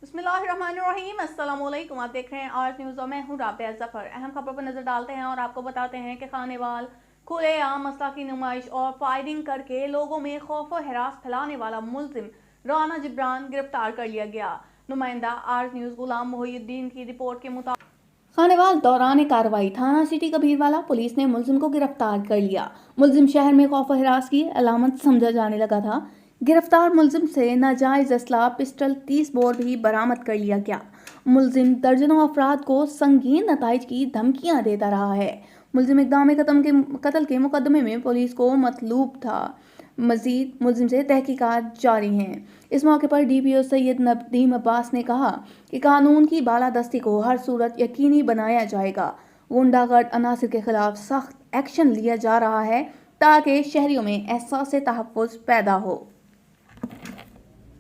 बिस्मिल्लाहिर्रहमानिर्रहीम, अस्सलाम वालेकुम। आप देख रहे हैं आर्ज न्यूज़ और मैं हूं राबिया जफर। अहम खबरों पर नजर डालते हैं और आपको बताते हैं कि खानेवाल खुलेआम मसला की नुमाइश और फायरिंग करके लोगों में खौफ और हरास फैलाने वाला मुल्जिम राना जिब्रान गिरफ्तार कर लिया गया। नुमाइंदा आर्ज न्यूज़ गुलाम मोहिउद्दीन की रिपोर्ट के मुताबिक खानेवाल दौरान कार्रवाई थाना सिटी कबीरवाला पुलिस ने मुल्जिम को गिरफ्तार कर लिया। मुल्जिम शहर में खौफ और हिरास की अलामत समझा जाने लगा था। गिरफ्तार मुल्जिम से नाजायज असला पिस्टल 30 बोर भी बरामद कर लिया गया। मुल्जिम दर्जनों अफराद को संगीन नताइज की धमकियां देता रहा है। मुल्जिम इक़दाम कत्ल के मुकदमे में पुलिस को मतलूब था। मजीद मुल्जिम से तहकीकात जारी हैं। इस मौके पर DPO सैयद नदीम अब्बास ने कहा कि कानून की बालादस्ती को हर सूरत यकीनी बनाया जाएगा। गुंडागर्द अनासिर के खिलाफ सख्त एक्शन लिया जा रहा है ताकि शहरियों में एहसास तहफ़्फ़ुज़ पैदा हो।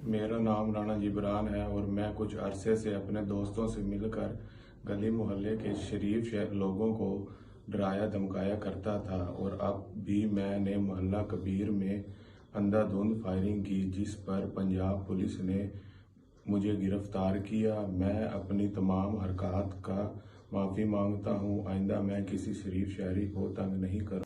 मेरा नाम राना जिब्रान है और मैं कुछ अरसे से अपने दोस्तों से मिलकर गली मोहल्ले के शरीफ लोगों को डराया धमकाया करता था और अब भी मैंने मोहल्ला कबीर में अंधाधुंध फायरिंग की जिस पर पंजाब पुलिस ने मुझे गिरफ्तार किया। मैं अपनी तमाम हरकत का माफ़ी मांगता हूँ। आइंदा मैं किसी शरीफ शहरी को तंग नहीं करूँ।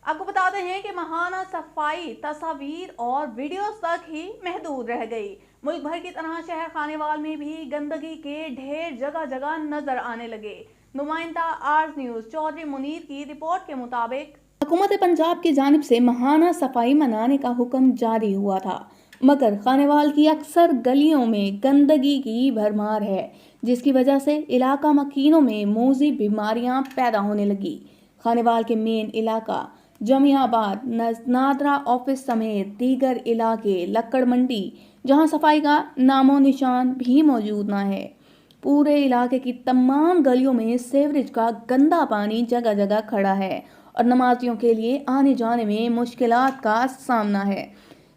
आपको बताते हैं कि महाना सफाई तस्वीर और वीडियोस तक ही महदूद रह गई। मुल्क भर की तरह शहर खानेवाल में भी गंदगी के ढेर जगह जगह नजर आने लगे। नुमाइंदा आर्ज न्यूज़ चौधरी मुनीर की रिपोर्ट के मुताबिक हुकूमत पंजाब की जानिब से महाना सफाई मनाने का हुक्म जारी हुआ था, मगर खानेवाल की अक्सर गलियों में गंदगी की भरमार है, जिसकी वजह से इलाका मकीनों में मोज़ी बीमारियां पैदा होने लगी। खानेवाल के मेन इलाका जमियाबाद, नादरा ऑफिस समेत दीगर इलाके, लक्कड़ मंडी, जहां सफाई का नामो निशान भी मौजूद न है। पूरे इलाके की तमाम गलियों में सीवरेज का गंदा पानी जगह जगह खड़ा है और नमाजियों के लिए आने जाने में मुश्किलात का सामना है।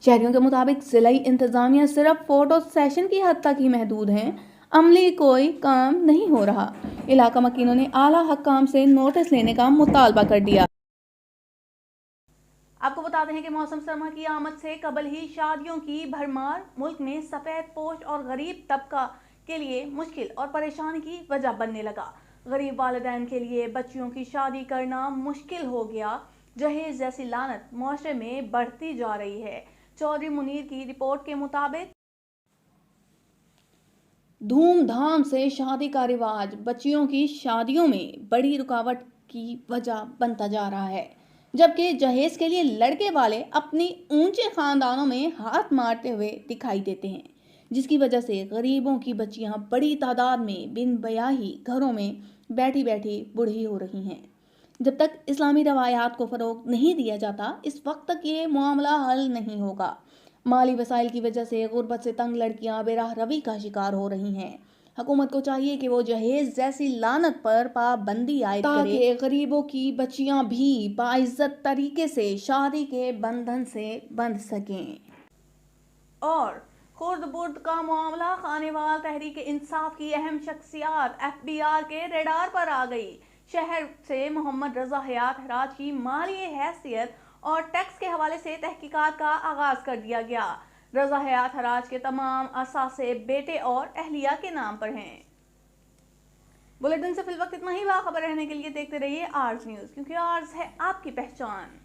शहरियों के मुताबिक ज़िलाई इंतज़ामिया सिर्फ फोटो सेशन की हद तक ही महदूद हैं, अमली कोई काम नहीं हो रहा। इलाका मकीनों ने आला हकाम से नोटिस लेने का मुतालबा कर दिया। आपको बताते हैं कि मौसम सरमा की आमद से कबल ही शादियों की भरमार मुल्क में सफ़ेद पोश और गरीब तबका के लिए मुश्किल और परेशानी की वजह बनने लगा। गरीब वालिदैन के लिए बच्चियों की शादी करना मुश्किल हो गया। जहेज जैसी लानत मुआशरे में बढ़ती जा रही है। चौधरी मुनीर की रिपोर्ट के मुताबिक धूमधाम से शादी का रिवाज बच्चियों की शादियों में बड़ी रुकावट की वजह बनता जा रहा है, जबकि जहेज के लिए लड़के वाले अपनी ऊंचे खानदानों में हाथ मारते हुए दिखाई देते हैं, जिसकी वजह से गरीबों की बच्चियां बड़ी तादाद में बिन बयाही घरों में बैठी बैठी बूढ़ी हो रही हैं। जब तक इस्लामी रवायात को फ़रोग नहीं दिया जाता, इस वक्त तक ये मामला हल नहीं होगा। माली वसाइल की वजह से गुर्बत से तंग लड़कियां बेराह रवी का शिकार हो रही हैं। हुकूमत को चाहिए कि वो जहेज जैसी लानत पर पाबंदी आयद करे ताकि गरीबों की बच्चियां भी बाइज्जत तरीके से शादी के बंधन से बंध सकें। और खुर्द बुर्द का मामला खानेवाल तहरीक इंसाफ की अहम शख्सियात FBR के रेडार पर आ गई। शहर से मोहम्मद रजा हयात हराज की माली हैसियत और टैक्स के हवाले से तहकीकात का आगाज कर दिया गया। रजा हयात हराज के तमाम असासे बेटे और अहलिया के नाम पर हैं। बुलेटिन से फिल वक्त इतना ही। बाखबर रहने के लिए देखते रहिए आर्ज न्यूज़, क्योंकि आर्ज है आपकी पहचान।